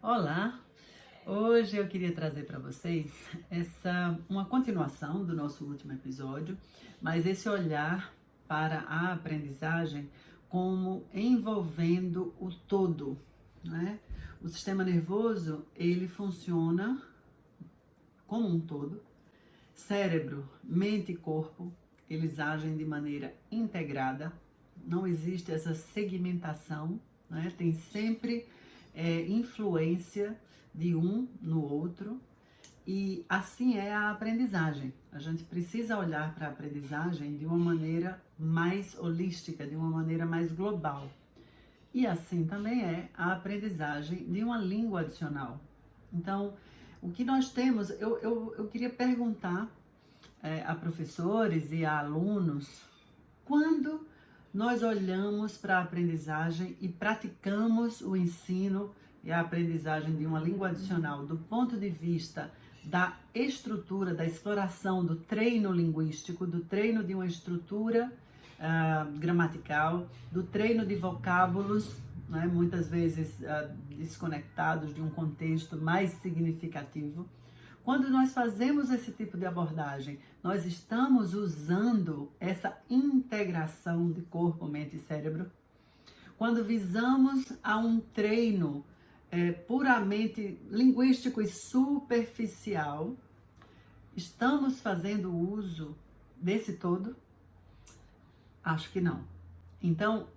Olá! Hoje eu queria trazer para vocês uma continuação do nosso último episódio, mas esse olhar para a aprendizagem como envolvendo o todo, né? O sistema nervoso, ele funciona como um todo. Cérebro, mente e corpo, eles agem de maneira integrada. Não existe essa segmentação, né? Tem sempre influência de um no outro. E assim é a aprendizagem. A gente precisa olhar para a aprendizagem de uma maneira mais holística, de uma maneira mais global. E assim também é a aprendizagem de uma língua adicional. Então, o que nós temos, eu queria perguntar a professores e a alunos, quando nós olhamos para a aprendizagem e praticamos o ensino e a aprendizagem de uma língua adicional do ponto de vista da estrutura, da exploração do treino linguístico, do treino de uma estrutura gramatical, do treino de vocábulos, né, muitas vezes desconectados de um contexto mais significativo. Quando nós fazemos esse tipo de abordagem, nós estamos usando essa integração de corpo, mente e cérebro. Quando visamos a um treino puramente linguístico e superficial, estamos fazendo uso desse todo? Acho que não. Então,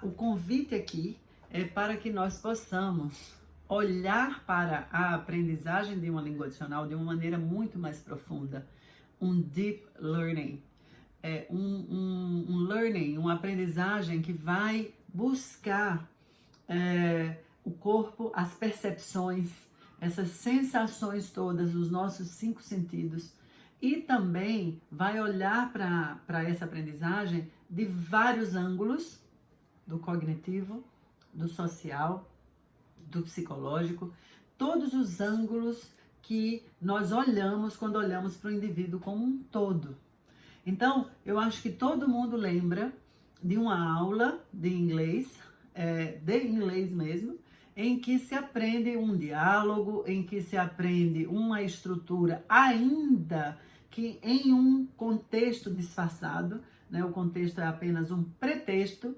o convite aqui é para que nós possamos olhar para a aprendizagem de uma língua adicional de uma maneira muito mais profunda. Um deep learning. Um learning, uma aprendizagem que vai buscar o corpo, as percepções, essas sensações todas, os nossos 5 sentidos. E também vai olhar para essa aprendizagem de vários ângulos, do cognitivo, do social, do psicológico, todos os ângulos que nós olhamos quando olhamos para o indivíduo como um todo. Então, eu acho que todo mundo lembra de uma aula de inglês mesmo, em que se aprende um diálogo, em que se aprende uma estrutura, ainda que em um contexto disfarçado, né? O contexto é apenas um pretexto,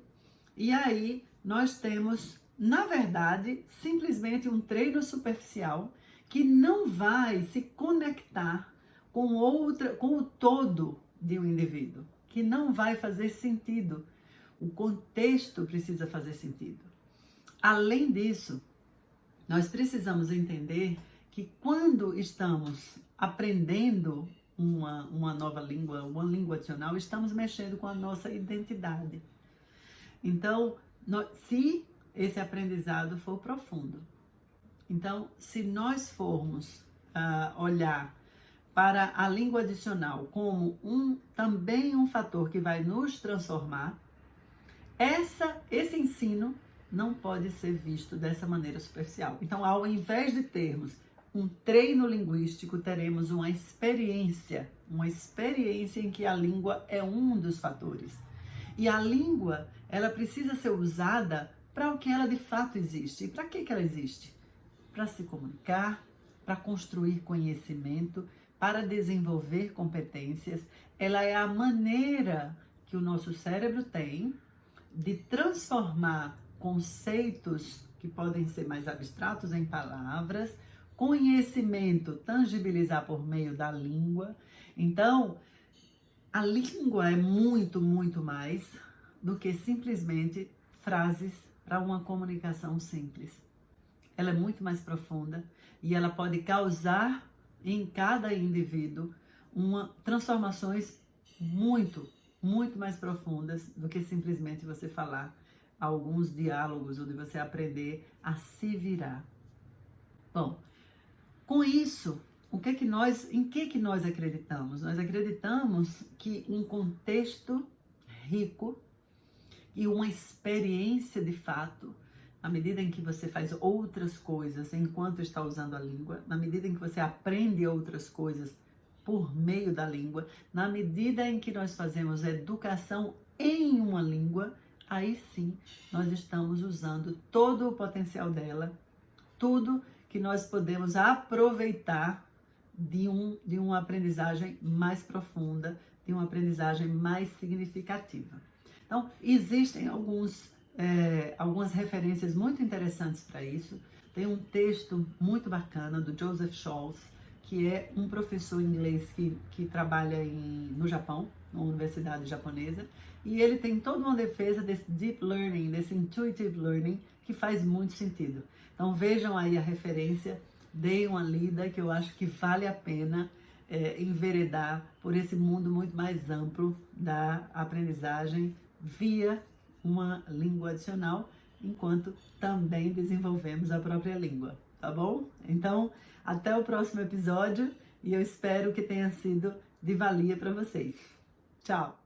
e aí nós temos, na verdade, simplesmente um treino superficial que não vai se conectar com o todo de um indivíduo, que não vai fazer sentido. O contexto precisa fazer sentido. Além disso, nós precisamos entender que quando estamos aprendendo uma nova língua, uma língua adicional, estamos mexendo com a nossa identidade. Então, se esse aprendizado for profundo, então, se nós formos olhar para a língua adicional como também um fator que vai nos transformar, esse ensino não pode ser visto dessa maneira superficial. Então, ao invés de termos um treino linguístico, teremos uma experiência em que a língua é um dos fatores. E a língua, ela precisa ser usada para o que ela de fato existe. E para que ela existe? Para se comunicar, para construir conhecimento, para desenvolver competências. Ela é a maneira que o nosso cérebro tem de transformar conceitos que podem ser mais abstratos em palavras, conhecimento tangibilizar por meio da língua. Então, a língua é muito, muito mais do que simplesmente frases para uma comunicação simples. Ela é muito mais profunda e ela pode causar em cada indivíduo transformações muito, muito mais profundas do que simplesmente você falar alguns diálogos ou de você aprender a se virar. Bom, com isso, em que nós acreditamos? Nós acreditamos que um contexto rico e uma experiência de fato, à medida em que você faz outras coisas enquanto está usando a língua, na medida em que você aprende outras coisas por meio da língua, na medida em que nós fazemos educação em uma língua, aí sim nós estamos usando todo o potencial dela, tudo que nós podemos aproveitar de uma aprendizagem mais profunda, de uma aprendizagem mais significativa. Então, existem algumas referências muito interessantes para isso. Tem um texto muito bacana do Joseph Scholz, que é um professor inglês que trabalha no Japão, numa universidade japonesa, e ele tem toda uma defesa desse deep learning, desse intuitive learning, que faz muito sentido. Então vejam aí a referência, deem uma lida, que eu acho que vale a pena enveredar por esse mundo muito mais amplo da aprendizagem via uma língua adicional, enquanto também desenvolvemos a própria língua, tá bom? Então, até o próximo episódio e eu espero que tenha sido de valia para vocês. Tchau!